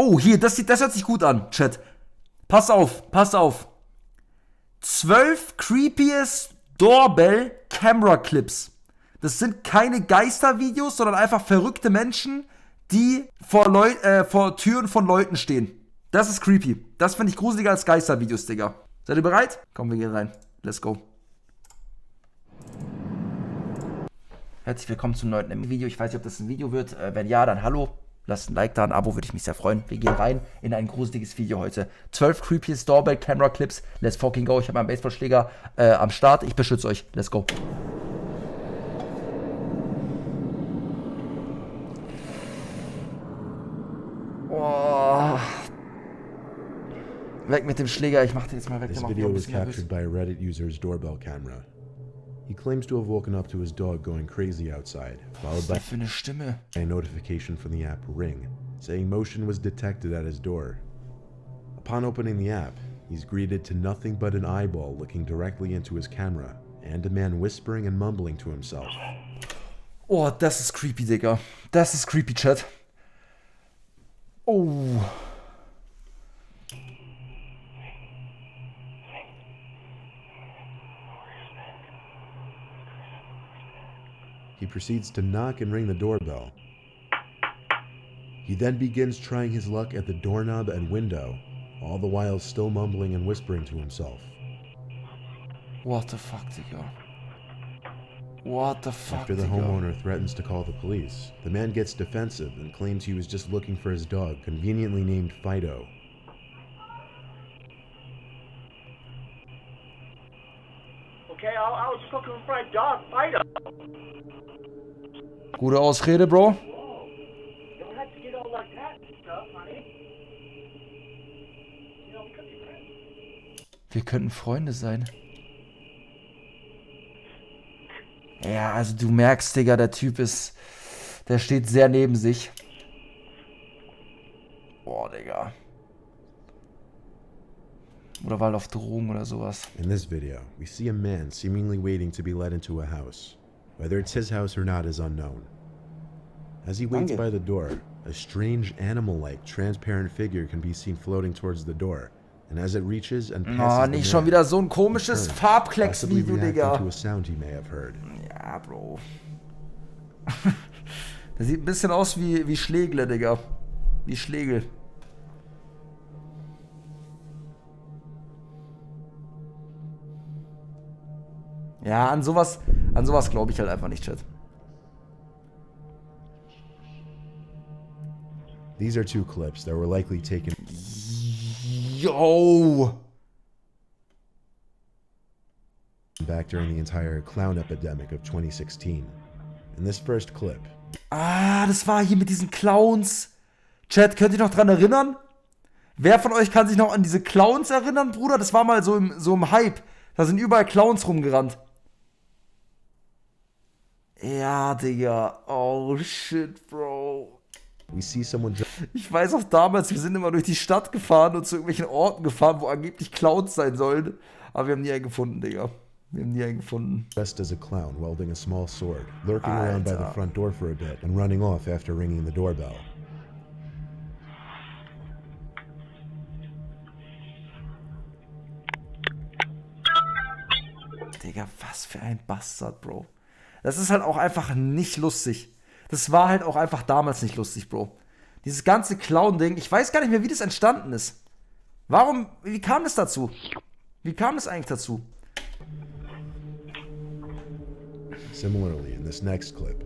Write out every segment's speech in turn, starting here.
Oh, hier, das hört sich gut an, Chat. Pass auf, pass auf. 12 creepiest Doorbell Camera Clips. Das sind keine Geistervideos, sondern einfach verrückte Menschen, die vor Türen von Leuten stehen. Das ist creepy. Das finde ich gruseliger als Geistervideos, Digga. Seid ihr bereit? Komm, wir gehen rein. Let's go. Herzlich willkommen zum neuen Video. Ich weiß nicht, ob das ein Video wird. Wenn ja, dann hallo. Lasst ein Like da, ein Abo, würde ich mich sehr freuen. Wir gehen rein in ein gruseliges Video heute. 12 creepiest Doorbell Camera Clips. Let's fucking go. Ich habe meinen Baseballschläger am Start. Ich beschütze euch. Let's go. Oh. Weg mit dem Schläger. Ich mach den jetzt mal weg. This video was captured by a Reddit user's doorbell camera. He claims to have woken up to his dog going crazy outside, followed by für eine Stimme? A notification from the app Ring, saying motion was detected at his door. Upon opening the app, he's greeted to nothing but an eyeball looking directly into his camera, and a man whispering and mumbling to himself. Oh, das ist creepy, Digga. Das ist creepy, Chat. Oh. He proceeds to knock and ring the doorbell. He then begins trying his luck at the doorknob and window, all the while still mumbling and whispering to himself. What the fuck, Digga? What the fuck, After the Digga? homeowner threatens to call the police, the man gets defensive and claims he was just looking for his dog, conveniently named Fido. Okay, I was just looking for my dog, Fido. Gute Ausrede, Bro. Whoa. You don't have to get all like that and stuff, honey. You know, we could be friends. Wir könnten Freunde sein. Ja, also du merkst, Digga, der steht sehr neben sich. Boah, Digga. Oder war er auf Drogen oder sowas. In this video, we see a man seemingly waiting to be led into a house. Whether it's his house or not is unknown. As he waits by the door, a strange animal-like transparent figure can be seen floating towards the door. And as it reaches and passes Oh, the nicht man, schon wieder so ein komisches possibly Farbklecks-Video, reacting Digga. to a sound he may have heard. Ja, Bro. Das sieht ein bisschen aus wie Schlägle, Digga. Wie Schlägel. Ja, an sowas glaube ich halt einfach nicht, Chat. These are two clips that were likely taken Yo! back during the entire clown epidemic of 2016. In this first clip, Ah, das war hier mit diesen Clowns. Chat, könnt ihr noch dran erinnern? Wer von euch kann sich noch an diese Clowns erinnern, Bruder? Das war mal so im Hype. Da sind überall Clowns rumgerannt. Ja, Digga. Oh, shit, Bro. we see someone Ich weiß auch damals, wir sind immer durch die Stadt gefahren und zu irgendwelchen Orten gefahren, wo angeblich Clowns sein sollen. Aber wir haben nie einen gefunden, Digga. Wir haben nie einen gefunden. dressed as a clown wielding a small sword, lurking around by the Alter. front door for a bit and running off after ringing the doorbell. Digga, was für ein Bastard, Bro. Das ist halt auch einfach nicht lustig. Das war halt auch einfach damals nicht lustig, Bro. Dieses ganze Clown-Ding, ich weiß gar nicht mehr, wie das entstanden ist. Wie kam es dazu? Wie kam es eigentlich dazu? Similarly, in this next clip,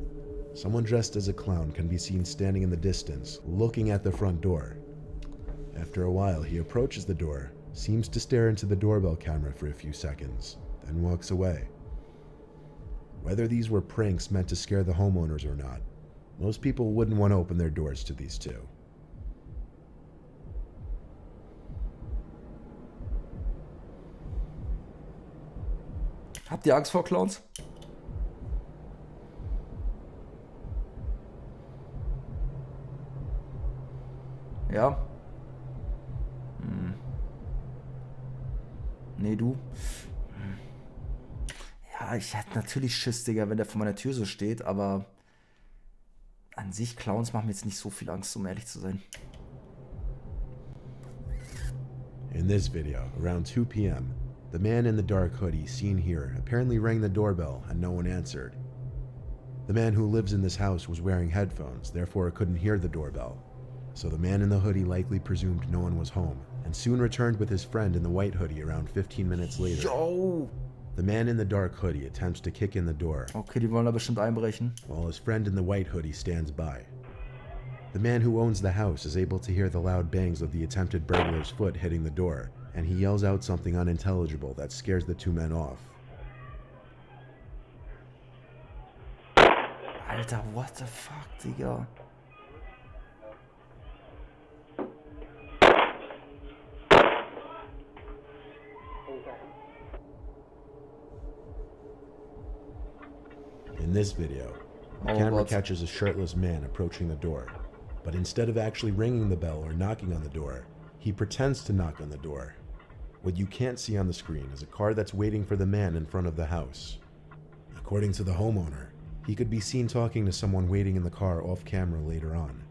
someone dressed as a clown can be seen standing in the distance, looking at the front door. After a while, he approaches the door, seems to stare into the doorbell camera for a few seconds, then walks away. Whether these were pranks meant to scare the homeowners or not, most people wouldn't want to open their doors to these two. Habt ihr Angst vor Clowns? Ja? Nee, du? Ja, ich hätte natürlich Schiss, Digga, wenn der vor meiner Tür so steht, aber an sich, Clowns machen mir jetzt nicht so viel Angst, um ehrlich zu sein. In this video, around 2 p.m., the man in the dark hoodie seen here apparently rang the doorbell and no one answered. The man who lives in this house was wearing headphones, therefore couldn't hear the doorbell. So the man in the hoodie likely presumed no one was home and soon returned with his friend in the white hoodie around 15 minutes later. Yo! The man in the dark hoodie attempts to kick in the door, Okay, die wollen da bestimmt einbrechen. while his friend in the white hoodie stands by. The man who owns the house is able to hear the loud bangs of the attempted burglar's foot hitting the door, and he yells out something unintelligible that scares the two men off. Alter, what the fuck, Digga? In this video, the Oh, camera God. catches a shirtless man approaching the door, but instead of actually ringing the bell or knocking on the door, he pretends to knock on the door. What you can't see on the screen is a car that's waiting for the man in front of the house. According to the homeowner, he could be seen talking to someone waiting in the car off camera later on.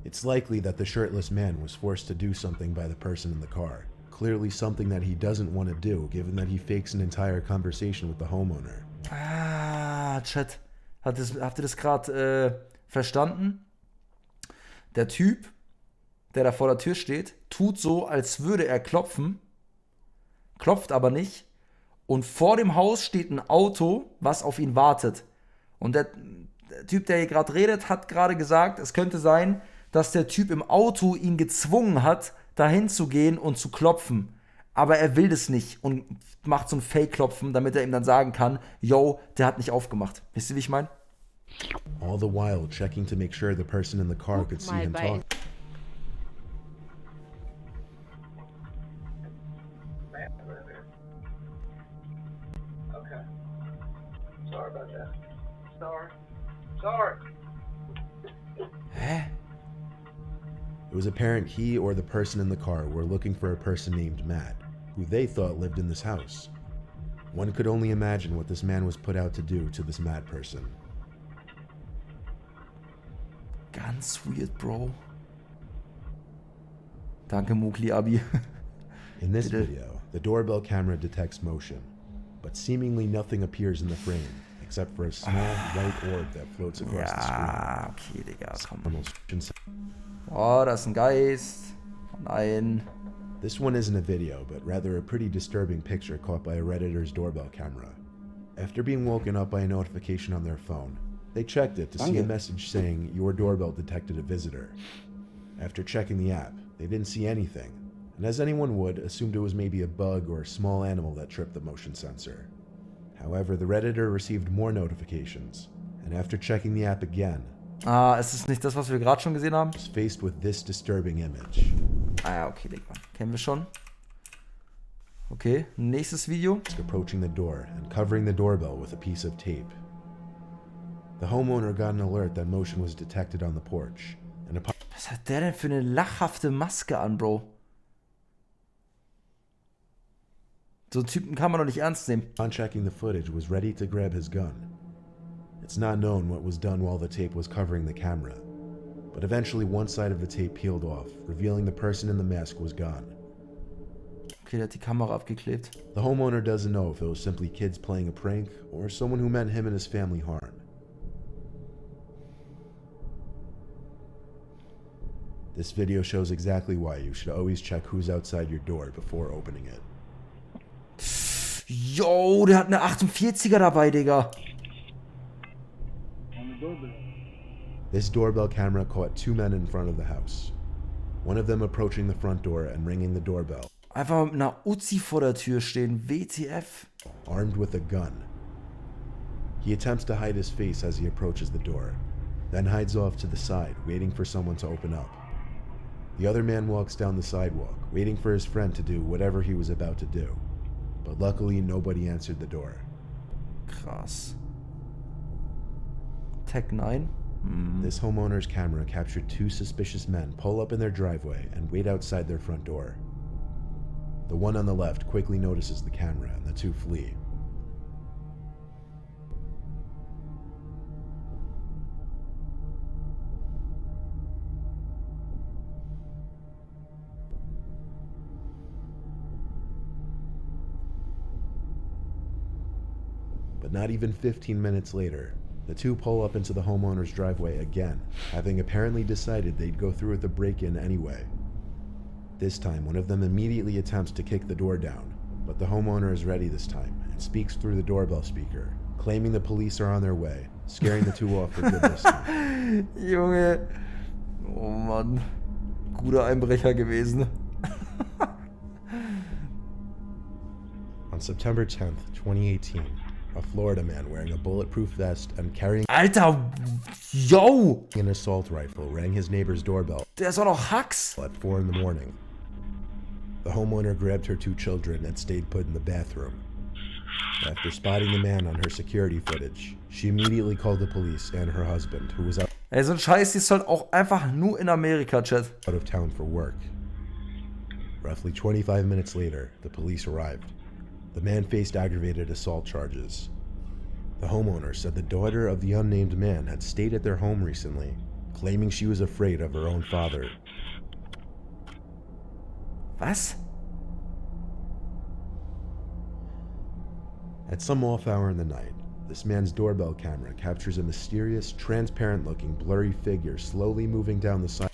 It's likely that the shirtless man was forced to do something by the person in the car, clearly something that he doesn't want to do given that he fakes an entire conversation with the homeowner. Ah, Chat. Habt ihr das gerade verstanden? Der Typ, der da vor der Tür steht, tut so, als würde er klopfen, klopft aber nicht. Und vor dem Haus steht ein Auto, was auf ihn wartet. Und der Typ, der hier gerade redet, hat gerade gesagt, es könnte sein, dass der Typ im Auto ihn gezwungen hat, dahin zu gehen und zu klopfen. Aber er will das nicht und macht so ein Fake-Klopfen, damit er ihm dann sagen kann, yo, der hat nicht aufgemacht. Wisst ihr, wie ich meine? All the while checking to make sure the person in the car could see My him bike. talk. Okay. Sorry about that. Sorry. Hä? It was apparent he or the person in the car were looking for a person named Matt, who they thought lived in this house. One could only imagine what this man was put out to do to this Matt person. Ganz weird, Bro. Danke, Mugli Abi. In this Bitte. video, the doorbell camera detects motion, but seemingly nothing appears in the frame except for a small white orb that floats across the screen. Ja, okay, Digga, komm. Almost- Oh, da ist ein Geist. Oh nein. This one isn't a video, but rather a pretty disturbing picture caught by a Redditor's doorbell camera. After being woken up by a notification on their phone, they checked it to see a Danke. message saying, "Your doorbell detected a visitor." After checking the app, they didn't see anything, and as anyone would, assumed it was maybe a bug or a small animal that tripped the motion sensor. However, the Redditor received more notifications, and after checking the app again, Ah, ist es nicht das, was wir gerade schon gesehen haben? was faced with this disturbing image. Ah ja, okay, Digga. Kennen wir schon. Okay, nächstes Video. Approaching the door and covering the doorbell with a piece of tape. The homeowner got an alert that motion was detected on the porch, and upon Was hat der denn für eine lachhafte Maske an, Bro? So einen Typen kann man doch nicht ernst nehmen. checking the footage was ready to grab his gun. It's not known what was done while the tape was covering the camera, but eventually one side of the tape peeled off, revealing the person in the mask was gone. Okay, der hat die Kamera abgeklebt. The homeowner doesn't know if it was simply kids playing a prank or someone who meant him and his family harm. This video shows exactly why you should always check who's outside your door before opening it. Yo, der hat eine 48er dabei, Digga. This doorbell camera caught two men in front of the house. One of them approaching the front door and ringing the doorbell, Einfach mit einer Uzi vor der Tür stehen. WTF. armed with a gun. He attempts to hide his face as he approaches the door, then hides off to the side, waiting for someone to open up. The other man walks down the sidewalk, waiting for his friend to do whatever he was about to do. But luckily, nobody answered the door. Krass. Tech 9. This homeowner's camera captured two suspicious men pull up in their driveway and wait outside their front door. The one on the left quickly notices the camera and the two flee. But not even 15 minutes later, the two pull up into the homeowner's driveway again, having apparently decided they'd go through with the break-in anyway. This time, one of them immediately attempts to kick the door down, but the homeowner is ready this time and speaks through the doorbell speaker, claiming the police are on their way, scaring the two off for good this time. Junge. Oh Mann. Guter Einbrecher gewesen. On September 10th, 2018, a Florida man wearing a bulletproof vest and carrying Alter, yo! an assault rifle rang his neighbor's doorbell Der ist auch noch Hacks. at 4 in the morning. The homeowner grabbed her two children and stayed put in the bathroom. After spotting the man on her security footage, she immediately called the police and her husband, who was out Ey, so ein Scheiß ist halt auch einfach nur in Amerika, Chat. of town for work. Roughly 25 minutes later, the police arrived. The man faced aggravated assault charges. The homeowner said the daughter of the unnamed man had stayed at their home recently, claiming she was afraid of her own father. Was? At some off hour in the night, this man's doorbell camera captures a mysterious, transparent-looking, blurry figure slowly moving down the side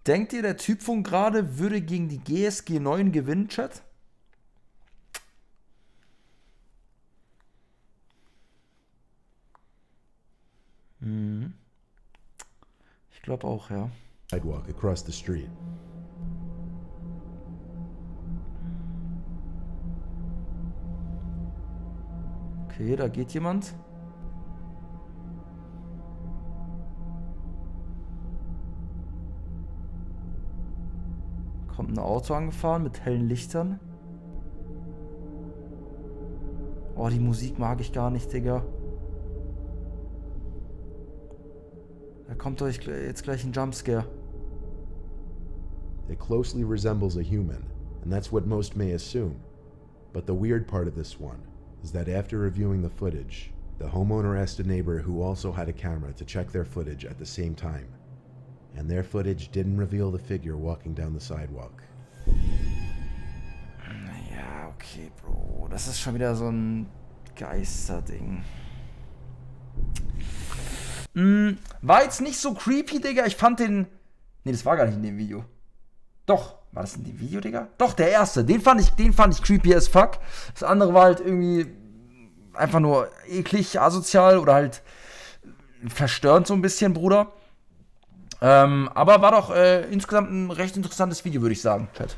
Denkt ihr, der Typ von gerade würde gegen die GSG 9 gewinnen, Chat? Ich glaube auch, ja. sidewalk across the street. Okay, da geht jemand. Kommt ein Auto angefahren mit hellen Lichtern. Oh, die Musik mag ich gar nicht, Digga. Da kommt euch jetzt gleich ein Jumpscare. It closely resembles a human, and that's what most may assume. But the weird part of this one is that after reviewing the footage, the homeowner asked a neighbor who also had a camera to check their footage at the same time. And their footage didn't reveal the figure walking down the sidewalk. Ja, okay, Bro. Das ist schon wieder so ein Geisterding. War jetzt nicht so creepy, Digga. Ich fand den... Nee, das war gar nicht in dem Video. Doch. War das in dem Video, Digga? Doch, der erste. Den fand ich creepy as fuck. Das andere war halt irgendwie einfach nur eklig, asozial oder halt verstörend so ein bisschen, Bruder. Aber war doch insgesamt ein recht interessantes Video, würde ich sagen, Chat.